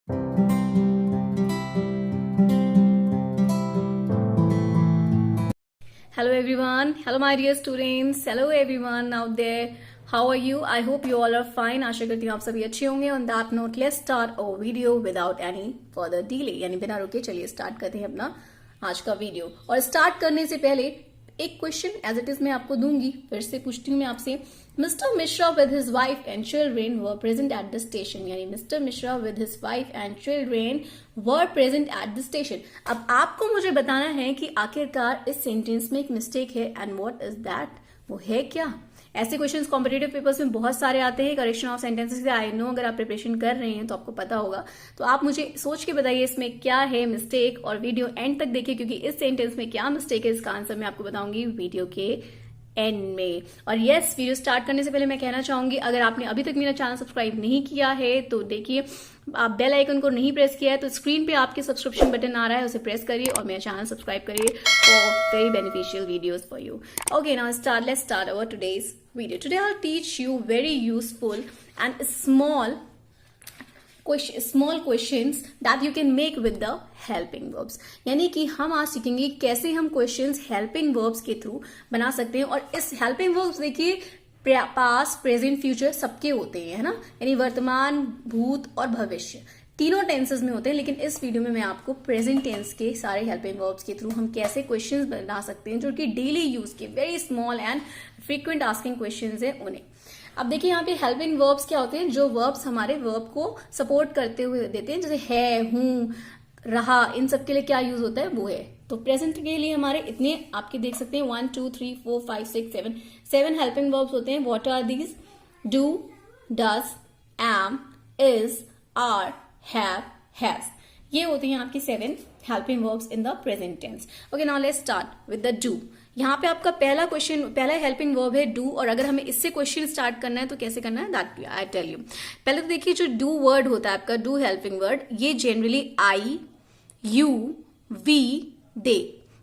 Hello everyone. Hello my dear students. Hello everyone out there. How are you? I hope you all are fine. आशा करती हूँ आप सभी अच्छे होंगे. On that note, let's start our video without any further delay. यानी बिना रुके चलिए स्टार्ट करते हैं अपना आज का वीडियो. और स्टार्ट करने से पहले एक क्वेश्चन एज इट इज मैं आपको दूंगी. फिर से पूछती हूँ मैं आपसे. Mister Mishra with his wife and children were present at the station. यानी mister Mishra with his wife and children were present at the station. अब आपको मुझे बताना है कि आखिरकार इस सेंटेंस में एक मिस्टेक है एंड व्हाट इज दैट. वो है क्या? ऐसे क्वेश्चंस कॉम्पिटेटिव पेपर्स में बहुत सारे आते हैं. करेक्शन ऑफ सेंटेंसेस से आई नो अगर आप प्रिपरेशन कर रहे हैं तो आपको पता होगा. तो आप मुझे सोच के बताइए इसमें क्या है मिस्टेक, और वीडियो एंड तक देखिए क्योंकि इस सेंटेंस में क्या मिस्टेक है इसका आंसर मैं आपको बताऊंगी वीडियो के एंड में. और यस, वीडियो स्टार्ट करने से पहले मैं कहना चाहूंगी अगर आपने अभी तक मेरा चैनल सब्सक्राइब नहीं किया है तो देखिए, आप बेल आइकन को नहीं प्रेस किया है तो स्क्रीन पे आपके सब्सक्रिप्शन बटन आ रहा है, उसे प्रेस करिए और मेरा चैनल सब्सक्राइब करिए for very beneficial videos for you. Okay, now let's start our today's video. Today I'll teach you very useful and small questions that you can make with the helping verbs. यानी कि हम आज सीखेंगे कैसे हम questions helping verbs के through बना सकते हैं. और इस helping verbs देखिए पास्ट, प्रेजेंट, फ्यूचर सबके होते हैं, है ना. यानी वर्तमान, भूत और भविष्य तीनों टेंसेस में होते हैं. लेकिन इस वीडियो में मैं आपको प्रेजेंट टेंस के सारे हेल्पिंग वर्ब्स के थ्रू हम कैसे क्वेश्चंस बना सकते हैं जो कि डेली यूज के very small and frequent asking questions हैं उन्हें. अब देखिए यहाँ पे हेल्पिंग वर्ब्स क्या होते हैं, जो वर्ब्स हमारे वर्ब को सपोर्ट करते हुए देते हैं. जैसे है, हूं, रहा, इन सब के लिए क्या यूज होता है, वो है. तो प्रेजेंट के लिए हमारे इतने आपके देख सकते हैं 1 2 3 4 5 6 7 हेल्पिंग वर्ब्स होते हैं. What are these? Do, does, am, is, are, have, has. ये होते हैं आपके 7 helping verbs in the present tense. Okay, now let's start with the do. यहाँ पे आपका पहला हेल्पिंग वर्ब है डू. और अगर हमें इससे क्वेश्चन स्टार्ट करना है तो कैसे करना है दैट आई टेल यू. पहले तो देखिए जो डू वर्ड होता है आपका, डू हेल्पिंग वर्ड, ये जनरली आई, यू, वी, दे,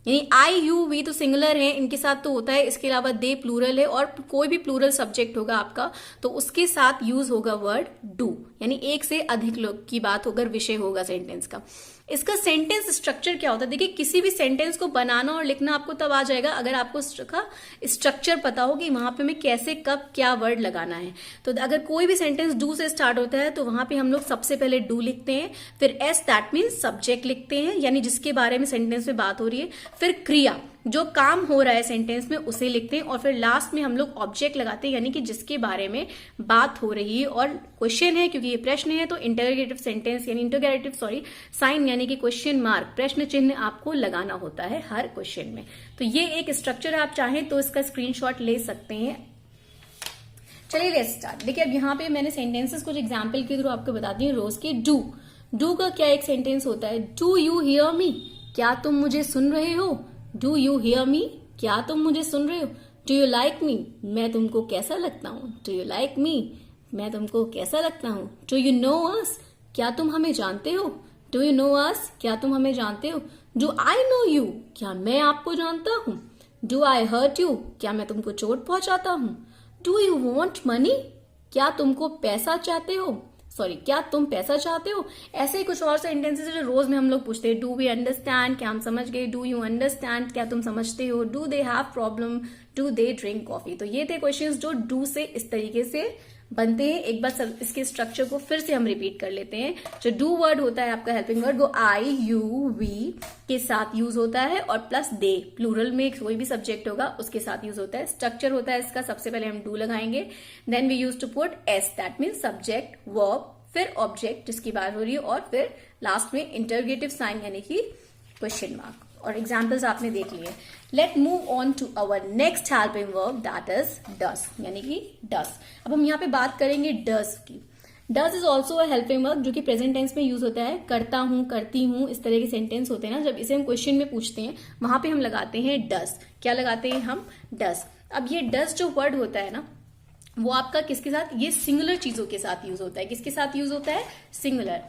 यानी आई, यू, वी तो सिंगुलर है, इनके साथ तो होता है. इसके अलावा दे प्लूरल है और कोई भी प्लूरल सब्जेक्ट होगा आपका तो उसके साथ यूज होगा वर्ड डू. यानी एक से अधिक लोग की बात होकर विषय होगा सेंटेंस का. इसका सेंटेंस स्ट्रक्चर क्या होता है? देखिए किसी भी सेंटेंस को बनाना और लिखना आपको तब आ जाएगा अगर आपको स्ट्रक्चर पता हो कि वहां पे हमें कैसे कब क्या वर्ड लगाना है. तो अगर कोई भी सेंटेंस डू से स्टार्ट होता है तो वहां पे हम लोग सबसे पहले डू लिखते हैं, फिर एस दैट मीन्स सब्जेक्ट लिखते हैं यानी जिसके बारे में सेंटेंस में बात हो रही है, फिर क्रिया जो काम हो रहा है सेंटेंस में उसे लिखते हैं, और फिर लास्ट में हम लोग ऑब्जेक्ट लगाते हैं यानी कि जिसके बारे में बात हो रही है. और क्वेश्चन है क्योंकि ये प्रश्न है तो इंटरोगेटिव सेंटेंस यानी इंटरोगेटिव साइन यानी कि क्वेश्चन मार्क, प्रश्न चिन्ह आपको लगाना होता है हर क्वेश्चन में. तो ये एक स्ट्रक्चर आप चाहें तो इसका स्क्रीनशॉट ले सकते हैं. चलिए लेट्स स्टार्ट. देखिए अब यहाँ पे मैंने सेंटेंसेस कुछ एग्जाम्पल के थ्रू आपको बताती हूँ रोज के. डू का क्या एक सेंटेंस होता है? Do you hear me? क्या तुम मुझे सुन रहे हो? Do you hear me? क्या तुम मुझे सुन रहे हो? Do you like me? मैं तुमको कैसा लगता हूँ? Do you like me? मैं तुमको कैसा लगता हूँ? Do you know us? क्या तुम हमें जानते हो? Do you know us? क्या तुम हमें जानते हो? Do I know you? क्या मैं आपको जानता हूँ? Do I hurt you? क्या मैं तुमको चोट पहुंचाता हूँ? Do you want money? क्या तुमको पैसा चाहते हो? क्या तुम पैसा चाहते हो? ऐसे ही कुछ और सेंटेंसेस जो रोज में हम लोग पूछते हैं. Do we understand? क्या हम समझ गए? Do you understand? क्या तुम समझते हो? Do they have problem? Do they drink coffee? तो ये थे क्वेश्चंस जो डू से इस तरीके से बनते हैं. एक बार सब इसके स्ट्रक्चर को फिर से हम रिपीट कर लेते हैं. जो डू वर्ड होता है आपका हेल्पिंग वर्ड, वो आई, यू, वी के साथ यूज होता है और प्लस दे, प्लूरल में कोई भी सब्जेक्ट होगा उसके साथ यूज होता है. स्ट्रक्चर होता है इसका, सबसे पहले हम डू लगाएंगे, then we use to put as that mean subject, verb, फिर ऑब्जेक्ट जिसकी बात हो रही है, और फिर लास्ट में इंटरोगेटिव साइन यानी कि क्वेश्चन मार्क. और एग्जाम्पल्स आपने देख लिए. Let move on to our next helping verb that is does यानी कि डज. अब हम यहाँ पे बात करेंगे डज की. Does is also a helping verb जो कि प्रेजेंट टेंस में यूज होता है. करता हूं, करती हूं, इस तरह के सेंटेंस होते हैं ना, जब इसे हम क्वेश्चन में पूछते हैं वहां पे हम लगाते हैं डज. क्या लगाते हैं हम? डज. अब ये डज जो वर्ड होता है ना वो आपका किसके साथ? ये सिंगुलर चीजों के साथ यूज होता है. किसके साथ यूज होता है? सिंगुलर.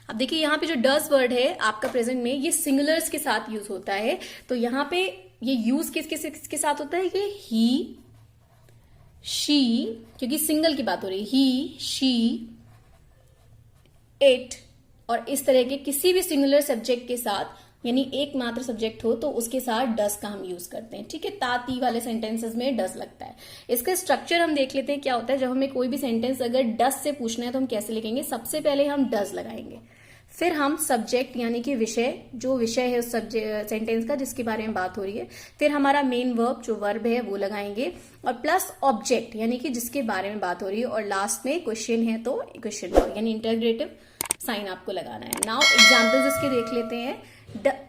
अब देखिए यहाँ पे जो डज वर्ड है आपका प्रेजेंट में, ये सिंगुलर्स के साथ यूज होता है. तो यहाँ पे ये यूज किसके साथ होता है? ये ही, शी, क्योंकि सिंगल की बात हो रही है, ही, शी, इट और इस तरह के किसी भी सिंगुलर सब्जेक्ट के साथ, यानी एक मात्र सब्जेक्ट हो तो उसके साथ डस का हम यूज करते हैं। ठीक है, ताती वाले सेंटेंसेस में डस लगता है। इसका स्ट्रक्चर हम देख लेते हैं क्या होता है। जब हमें कोई भी सेंटेंस अगर डस से पूछना है तो हम कैसे लिखेंगे, सबसे पहले हम डस लगाएंगे, फिर हम सब्जेक्ट यानी कि विषय, जो विषय है उस सेंटेंस का जिसके बारे में बात हो रही है, फिर हमारा मेन वर्ब जो वर्ब है वो लगाएंगे, और प्लस ऑब्जेक्ट यानी कि जिसके बारे में बात हो रही है, और लास्ट में क्वेश्चन है तो क्वेश्चन मार्क यानी इंटरग्रेटिव साइन आपको लगाना है। नाउ एग्जाम्पल्स इसके देख लेते हैं।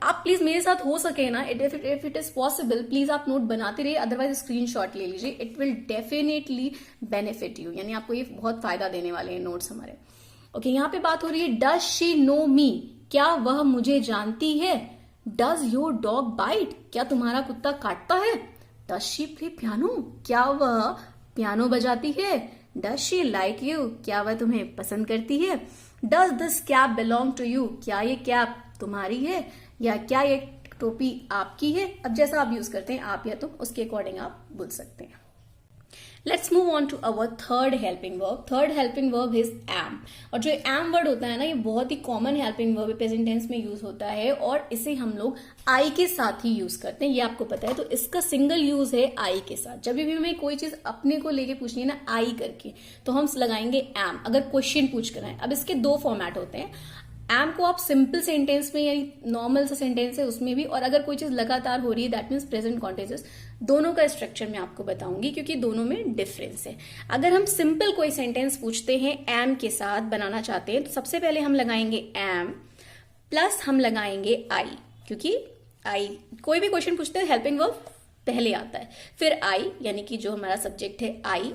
आप प्लीज मेरे साथ हो सके ना, if it is possible please आप नोट बनाते रहिए, अदरवाइज स्क्रीनशॉट ले लीजिए। It will definitely benefit you, यानी आपको ये बहुत फायदा देने वाले हैं नोट्स हमारे। ओके, यहाँ पे बात हो रही है डज शी नो मी, क्या वह मुझे जानती है। डज योर डॉग बाइट, क्या तुम्हारा कुत्ता काटता है। डज शी प्ले पियानो, क्या वह पियानो बजाती है। डज शी लाइक यू, क्या वह तुम्हें पसंद करती है। Does this cap belong to you, क्या ये कैप तुम्हारी है, या क्या ये टोपी आपकी है। अब जैसा आप यूज करते हैं आप या तुम, उसके अकॉर्डिंग आप बोल सकते हैं। Let's move on to our third helping verb. Third helping verb is am, और जो एम वर्ड होता है ना, ये बहुत ही common helping verb present tense में यूज होता है, और इसे हम लोग आई के साथ ही यूज करते हैं, ये आपको पता है। तो इसका सिंगल यूज है आई के साथ। जब भी हमें कोई चीज अपने को लेके पूछनी है ना आई करके, तो हम लगाएंगे एम, अगर क्वेश्चन पूछ कर आए। अब इसके दो फॉर्मेट होते हैं। एम को आप सिंपल सेंटेंस में, यानी नॉर्मल सा सेंटेंस है उसमें भी, और अगर कोई चीज लगातार हो रही है दैट मीन्स प्रेजेंट कॉन्टिन्यूअस, दोनों का स्ट्रक्चर मैं आपको बताऊंगी क्योंकि दोनों में डिफरेंस है। अगर हम सिंपल कोई सेंटेंस पूछते हैं एम के साथ बनाना चाहते हैं, तो सबसे पहले हम लगाएंगे एम प्लस हम लगाएंगे आई, क्योंकि आई कोई भी क्वेश्चन पूछते हैं हेल्पिंग वर्ब पहले आता है, फिर आई यानी कि जो हमारा सब्जेक्ट है आई,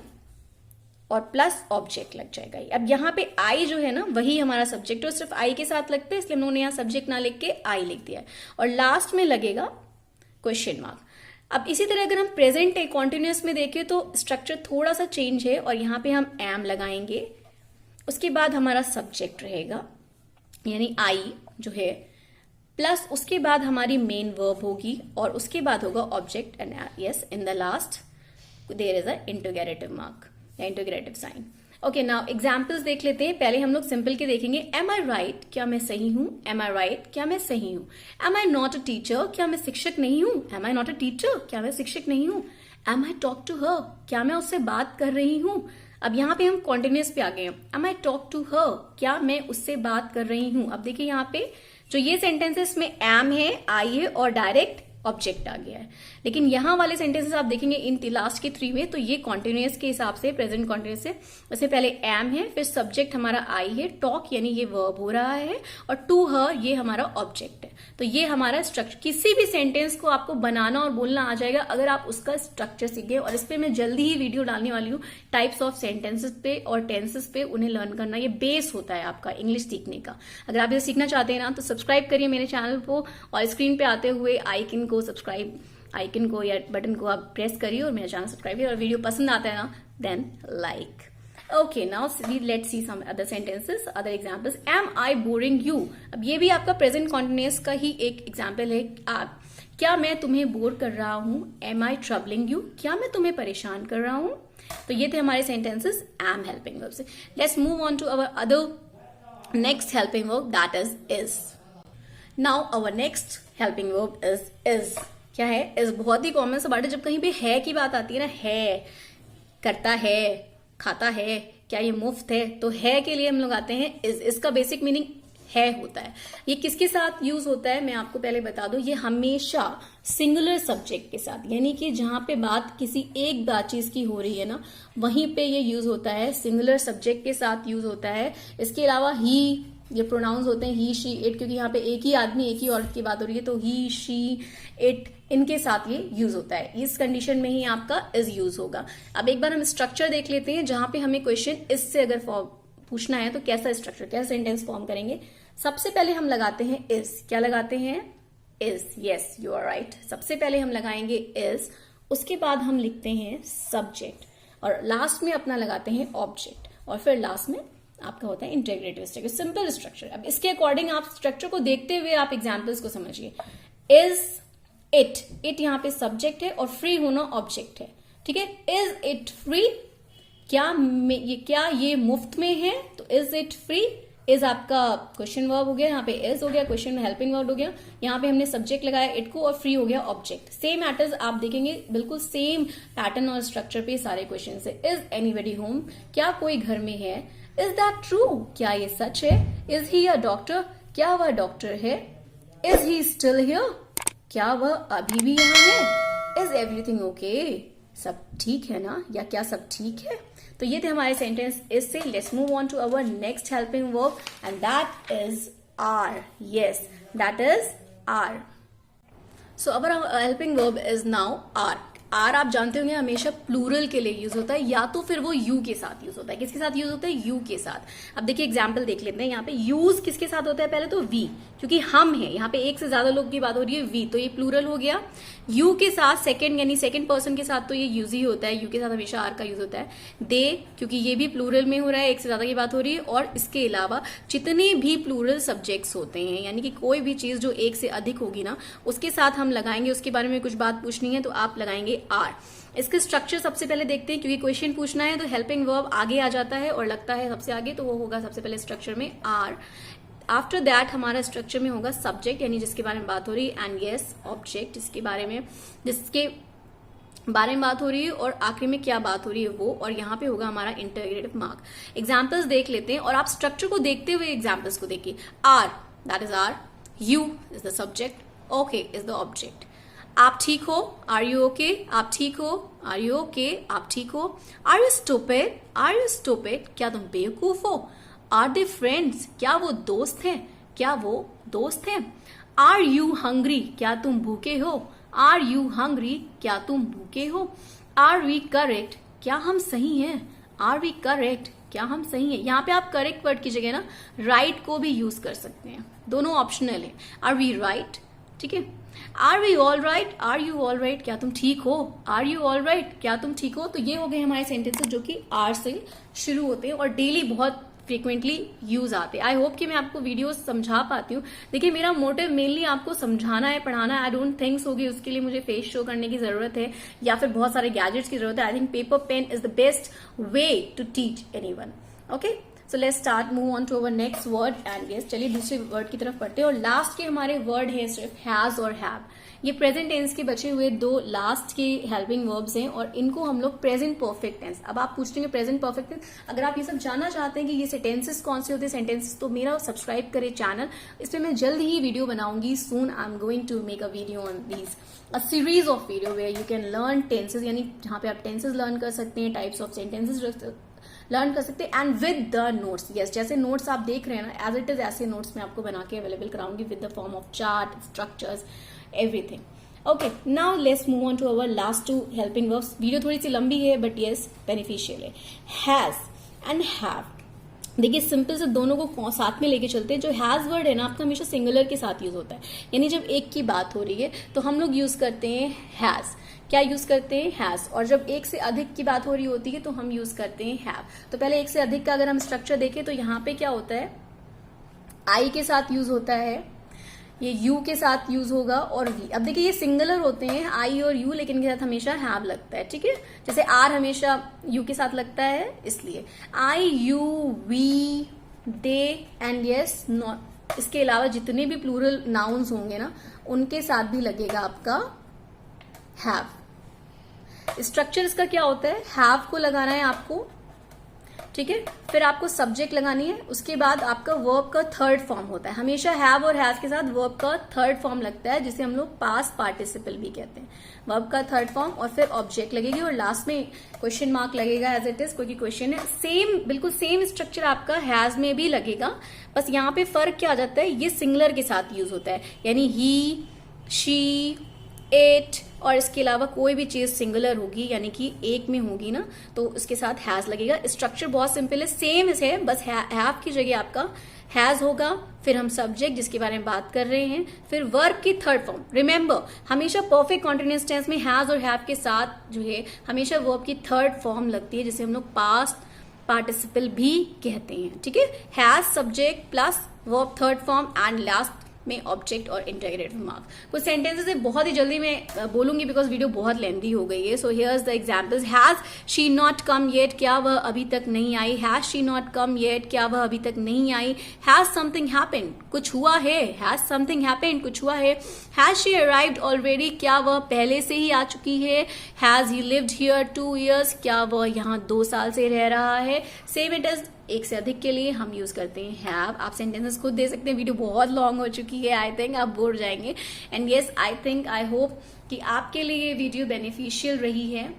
और प्लस ऑब्जेक्ट लग जाएगा। अब यहाँ पे आई जो है ना वही हमारा सब्जेक्ट है, सिर्फ आई के साथ लगते हैं, इसलिए हम लोगों ने यहाँ सब्जेक्ट ना लिख के आई लिख दिया है, और लास्ट में लगेगा क्वेश्चन मार्क। अब इसी तरह अगर हम प्रेजेंट कॉन्टिन्यूअस में देखें तो स्ट्रक्चर थोड़ा सा चेंज है, और यहाँ पे हम एम लगाएंगे, उसके बाद हमारा सब्जेक्ट रहेगा यानी आई जो है, प्लस उसके बाद हमारी मेन वर्ब होगी, और उसके बाद होगा object, and yes in the last there is a interrogative mark या interrogative sign. Okay, now examples देख लेते हैं। पहले हम लोग सिंपल के देखेंगे। एम आई राइट, क्या मैं सही हूं। एम आई राइट, क्या मैं सही हूं। Am I not a teacher, क्या मैं शिक्षक नहीं हूं। Am I not a teacher, क्या मैं शिक्षक नहीं हूं। Am I talk to her, क्या मैं उससे बात कर रही हूं। अब यहाँ पे हम कॉन्टिन्यूअस पे आ गए हैं। Am I talk to her, क्या मैं उससे बात कर रही हूं। अब देखिए यहाँ पे जो ये सेंटेंसेस में एम है, आई है, और डायरेक्ट ऑब्जेक्ट आ गया है। लेकिन यहां वाले सेंटेंसेस आप देखेंगे इन लास्ट के 3 में, तो ये कॉन्टिन्यूअस के हिसाब से प्रेजेंट कॉन्टिन्यूअस है। उससे पहले एम है, फिर सब्जेक्ट हमारा आई है, टॉक यानी ये वर्ब हो रहा है, और टू हर ये हमारा ऑब्जेक्ट है। तो ये हमारा स्ट्रक्चर, किसी भी सेंटेंस को आपको बनाना और बोलना आ जाएगा अगर आप उसका स्ट्रक्चर सीखे। और इस पे मैं जल्दी ही वीडियो डालने वाली हूँ टाइप्स ऑफ सेंटेंसेस पे और टेंसेस पे, उन्हें लर्न करना ये बेस होता है आपका इंग्लिश सीखने का। अगर आप इसे सीखना चाहते हैं ना तो सब्सक्राइब करिए मेरे चैनल को, और स्क्रीन पे आते हुए आइकन को सब्सक्राइब आइकन को या बटन को आप प्रेस करिए और मेरा चैनल सब्सक्राइब करिए, और वीडियो पसंद आता है ना then like. Okay, now let's see some other sentences, other examples. Am I boring you, अब ये भी आपका प्रेजेंट कॉन्टिन्यूअस का ही एक एग्जांपल है। आप, क्या मैं तुम्हें बोर कर रहा हूं। एम आई ट्रबलिंग यू, क्या मैं तुम्हें परेशान कर रहा हूं। तो ये थे हमारे सेंटेंसेस एम हेल्पिंग वर्ब से। Let's move on to our other next helping verb that is. Now our next helping verb is क्या है। इज बहुत ही कॉमन सा वर्ड है। जब कहीं पे है की बात आती है ना, है, करता है, खाता है, क्या ये मुफ्त है, तो है के लिए हम लोग आते हैं इज। इसका बेसिक मीनिंग है होता है। ये किसके साथ यूज होता है मैं आपको पहले बता दूं, ये हमेशा सिंगुलर सब्जेक्ट के साथ, यानी कि जहां पे बात किसी एक चीज की हो रही है ना, वहीं पे ये यूज होता है, सिंगुलर सब्जेक्ट के साथ यूज होता है। इसके अलावा ही, ये प्रोनाउंस होते हैं ही, शी, इट, क्योंकि यहाँ पे एक ही आदमी एक ही औरत की बात हो रही है, तो ही, शी, इट, इनके साथ ये यूज होता है। इस कंडीशन में ही आपका इज यूज होगा। अब एक बार हम स्ट्रक्चर देख लेते हैं, जहां पे हमें क्वेश्चन इससे अगर पूछना है तो कैसा स्ट्रक्चर, कैसा सेंटेंस फॉर्म करेंगे। सबसे पहले हम लगाते हैं इज। क्या लगाते हैं, is. Yes, you are right. सबसे पहले हम लगाएंगे इज, उसके बाद हम लिखते हैं सब्जेक्ट, और लास्ट में अपना लगाते हैं ऑब्जेक्ट, और फिर लास्ट में आपका होता है इंटीग्रेटिव स्ट्रक्चर, सिंपल स्ट्रक्चर। अब इसके अकॉर्डिंग आप स्ट्रक्चर को देखते हुए आप एग्जाम्पल्स को समझिए। इज इट, इट यहाँ पे सब्जेक्ट है और फ्री होना ऑब्जेक्ट है, ठीक है। इज इट फ्री, क्या ये मुफ्त में है, तो इज इट फ्री, इज आपका क्वेश्चन वर्ब हो गया, यहाँ पे इज हो गया, क्वेश्चन में हेल्पिंग वर्ब हो गया, यहाँ पे हमने सब्जेक्ट लगाया इट को और फ्री हो गया ऑब्जेक्ट। सेम मैटर्स आप देखेंगे, बिल्कुल सेम पैटर्न और स्ट्रक्चर पे सारे क्वेश्चन है। इज एनीबडी होम, क्या कोई घर में है। इज दैट ट्रू, क्या ये सच है। इज ही अ डॉक्टर, क्या वह डॉक्टर है। इज ही स्टिल हियर, क्या वह अभी भी यहाँ है। इज एवरीथिंग ओके, सब ठीक है ना, या क्या सब ठीक है। तो ये थे हमारे सेंटेंस इससे। Let's move on to our next helping verb and that is are. Yes, that is are. So our helping verb is now are. Are आप जानते होंगे हमेशा प्लूरल के लिए यूज होता है, या तो फिर वो यू के साथ यूज होता है। किसके साथ यूज होता है, यू के साथ। अब देखिए एग्जाम्पल देख लेते हैं। यहाँ पे यूज किसके साथ होता है, पहले तो वी, क्योंकि हम है, यहाँ पे एक से ज्यादा लोग की बात हो रही है, वी, तो ये प्लूरल हो गया। यू के साथ सेकंड यानी सेकंड पर्सन के साथ तो ये यूज ही होता है, यू के साथ हमेशा आर का यूज होता है। दे, क्योंकि ये भी प्लूरल में हो रहा है, एक से ज्यादा की बात हो रही है। और इसके अलावा जितने भी प्लूरल सब्जेक्ट्स होते हैं, यानी कि कोई भी चीज जो एक से अधिक होगी ना, उसके साथ हम लगाएंगे, उसके बारे में कुछ बात पूछनी है तो आप लगाएंगे आर। इसके स्ट्रक्चर सबसे पहले देखते हैं, क्योंकि क्वेश्चन पूछना है तो हेल्पिंग वर्ब आगे आ जाता है और लगता है सबसे आगे, तो वो होगा सबसे पहले स्ट्रक्चर में आर। आफ्टर दैट हमारा स्ट्रक्चर में होगा सब्जेक्ट, यानी जिसके बारे में बात हो रही है, एंड यस ऑब्जेक्ट, जिसके बारे में बात हो रही है, और आखिरी में क्या बात हो रही है वो, और यहाँ पे होगा हमारा इंटरग्रेटिव मार्क। एग्जाम्पल्स देख लेते हैं और आप स्ट्रक्चर को देखते हुए एग्जाम्पल्स को देखिए। Are, that is are. You is the subject, okay is the object. आप ठीक हो, आर यू ओके, आप ठीक हो, आर यू ओके, आप ठीक हो। Are you stupid, are you stupid, क्या तुम बेवकूफ हो। आर दे फ्रेंड्स, क्या वो दोस्त हैं, क्या वो दोस्त हैं। आर यू हंग्री, क्या तुम भूखे हो। आर यू हंग्री, क्या तुम भूखे हो। आर वी करेक्ट, क्या हम सही हैं। आर वी करेक्ट, क्या हम सही हैं। यहाँ पे आप करेक्ट वर्ड की जगह ना राइट को भी यूज कर सकते हैं, दोनों ऑप्शनल है। आर वी राइट, ठीक है। Are we all right, are you all right, क्या तुम ठीक हो। आर यू ऑल राइट, क्या तुम ठीक हो। तो ये हो गए हमारे सेंटेंसेस जो कि आर से शुरू होते हैं और डेली बहुत फ्रीक्वेंटली यूज आते हैं। आई होप कि मैं आपको वीडियो समझा पाती हूँ। देखिए मेरा मोटिव मेनली आपको समझाना है, पढ़ाना है। आई डोंट थिंक सो कि उसके लिए मुझे फेस शो करने की जरूरत है या फिर बहुत सारे गैजेट्स की जरूरत है। I think paper pen is the best way to teach anyone. Okay, so let's start, move on to our next word and yes, चलिए दूसरे वर्ड की तरफ पढ़ते हैं। और लास्ट के हमारे वर्ड है सिर्फ हैज और हैव। ये प्रेजेंट टेंस के बचे हुए दो लास्ट के हेल्पिंग वर्ब्स हैं और इनको हम लोग प्रेजेंट परफेक्ट टेंस। अब आप पूछते हैं प्रेजेंट परफेक्ट टेंस, अगर आप ये सब जानना चाहते हैं कि ये सेंटेंसेस कौन से होते हैं सेंटेंसेस, तो मेरा सब्सक्राइब करें चैनल। इसमें मैं जल्द ही वीडियो बनाऊंगी। Soon I am going to make a video on these, a series of video where you can learn tenses, यानी जहां पे आप टेंसेज लर्न कर सकते हैं, टाइप्स ऑफ सेंटेंसेज लर्न कर सकते हैं, and with the notes. Yes, जैसे नोट्स आप देख रहे हैं ना, एज इट इज ऐसे नोट्स मैं आपको बना के अवेलेबल कराऊंगी with the form of chart, structures, everything. Okay, now let's move on to our last two helping verbs. Video थोड़ी सी लंबी है बट यस बेनिफिशियल है। हैज एंड हैव, देखिए सिंपल से दोनों को साथ में लेके चलते हैं। जो हैज वर्ड है ना आपका हमेशा सिंगुलर के साथ यूज होता है, यानी जब एक की बात हो रही है तो हम लोग यूज करते हैं हैज। क्या यूज करते हैं, हैज। और जब एक से अधिक की बात हो रही होती है तो हम यूज करते हैं हैव। तो पहले एक से अधिक का अगर हम स्ट्रक्चर देखें तो यहाँ पे क्या होता है, आई के साथ यूज होता है, ये यू के साथ यूज होगा, और वी। अब देखिए ये सिंगुलर होते हैं आई और यू, लेकिन इनके साथ हमेशा हैव लगता है, ठीक है। जैसे आर हमेशा यू के साथ लगता है, इसलिए I, you, we, they and yes not. इसके अलावा जितने भी प्लूरल नाउन्स होंगे ना उनके साथ भी लगेगा आपका हैव। स्ट्रक्चर इसका क्या होता है, हैव को लगाना है आपको, ठीक है। फिर आपको सब्जेक्ट लगानी है, उसके बाद आपका वर्ब का थर्ड फॉर्म होता है। हमेशा हैव और हैज के साथ वर्ब का थर्ड फॉर्म लगता है, जिसे हम लोग पास्ट पार्टिसिपल भी कहते हैं। वर्ब का थर्ड फॉर्म और फिर ऑब्जेक्ट लगेगी और लास्ट में क्वेश्चन मार्क लगेगा एज इट इज, क्योंकि क्वेश्चन है। सेम, बिल्कुल सेम स्ट्रक्चर आपका हैज में भी लगेगा, बस यहाँ पे फर्क क्या आ जाता है, ये सिंगुलर के साथ यूज होता है, यानी ही, शी, इट, और इसके अलावा कोई भी चीज सिंगुलर होगी यानी कि एक में होगी ना तो उसके साथ हैज लगेगा। स्ट्रक्चर बहुत सिंपल है, सेम है, बस हैव की जगह आपका हैज होगा, फिर हम सब्जेक्ट जिसके बारे में बात कर रहे हैं, फिर वर्ब की थर्ड फॉर्म। रिमेंबर हमेशा परफेक्ट कॉन्टिन्यूअस टेंस में हैज और हैव के साथ जो है हमेशा वर्ब की थर्ड फॉर्म लगती है, जिसे हम लोग पास्ट पार्टिसिपल भी कहते हैं, ठीक है। Has subject plus verb third form and last में ऑब्जेक्ट और इंटरोगेटिव मार्क। कुछ सेंटेंसेस बहुत ही जल्दी मैं बोलूंगी बिकॉज वीडियो बहुत लेंथी हो गई है। So here's the examples. Has she not come yet, क्या वह अभी तक नहीं आई। Has she not come yet, क्या वह अभी तक नहीं आई। हैज समथिंग हैपेंड, कुछ हुआ है। हैज समथिंग हैपेंड, कुछ हुआ है। हैज शी अराइव्ड ऑलरेडी, क्या वह पहले से ही आ चुकी है। Has he lived here 2 years, क्या वह यहाँ 2 साल से रह रहा है। सेम इट इज एक से अधिक के लिए हम यूज करते हैं हैव। आप सेंटेंसेस खुद दे सकते हैं, वीडियो बहुत लॉन्ग हो चुकी है, आई थिंक आप बोर जाएंगे। And yes, I think, I hope कि आपके लिए ये वीडियो बेनिफिशियल रही है।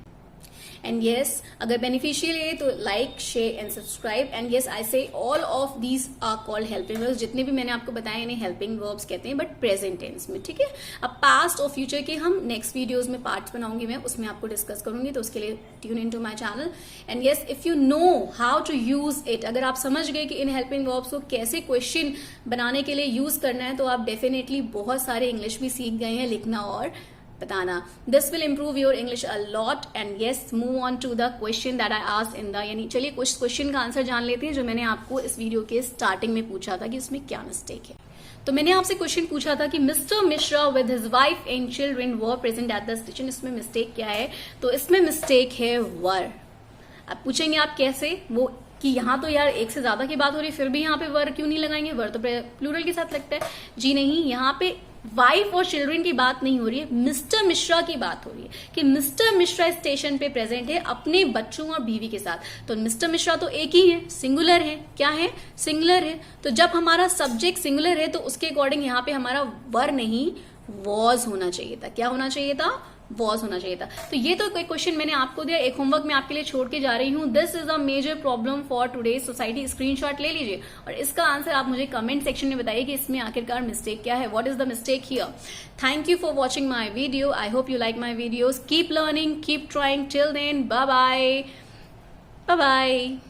एंड येस, अगर बेनिफिशियल है तो like, share and subscribe. And yes, I say all of these are called helping verbs. जितने भी मैंने आपको बताया इन्हें हेल्पिंग वर्ब्स कहते हैं, बट प्रेजेंट टेंस में, ठीक है। अब पास्ट और फ्यूचर के हम नेक्स्ट वीडियोज में पार्ट्स बनाऊंगी, मैं उसमें आपको डिस्कस करूंगी, तो उसके लिए tune in to my channel. And yes, if you know how to use it, अगर आप समझ गए कि इन हेल्पिंग वर्ब्स को कैसे क्वेश्चन बनाने के लिए यूज करना है, तो आप डेफिनेटली बहुत सारे इंग्लिश भी सीख गए हैं, लिखना और बताना। This will improve your English a lot. And yes, move on to the question that I asked in the, यानी चलिए कुछ क्वेश्चन का आंसर जान लेते हैं जो मैंने आपको इस वीडियो के स्टार्टिंग में पूछा था कि उसमें क्या मिस्टेक है। तो मैंने आपसे क्वेश्चन पूछा था कि mister Mishra with his wife and children were present at the station. इसमें मिस्टेक क्या है? तो इसमें मिस्टेक है वर। अब पूछेंगे आप कैसे, वो कि यहाँ तो यार एक से ज्यादा की बात हो रही है, फिर भी यहाँ पे वर क्यों नहीं लगाएंगे? वर तो प्लूरल के साथ लगता है। जी नहीं, यहाँ पे वाइफ और चिल्ड्रन की बात नहीं हो रही है, मिस्टर मिश्रा की बात हो रही है कि मिस्टर मिश्रा स्टेशन पे प्रेजेंट है अपने बच्चों और बीवी के साथ। तो मिस्टर मिश्रा तो एक ही है, सिंगुलर है। क्या है? सिंगुलर है। तो जब हमारा सब्जेक्ट सिंगुलर है तो उसके अकॉर्डिंग यहाँ पे हमारा वर नहीं वॉज होना चाहिए था। क्या होना चाहिए था? वॉज होना चाहिए था। तो ये तो कोई क्वेश्चन मैंने आपको दिया, एक होमवर्क मैं आपके लिए छोड़ के जा रही हूँ। This is a major problem for today's society. Screenshot ले लीजिए और इसका आंसर आप मुझे कमेंट सेक्शन में बताइए कि इसमें आखिरकार मिस्टेक क्या है, what is the mistake here. Thank you for watching my video. I hope you like my videos. Keep learning, keep trying. Till then, bye bye, bye bye.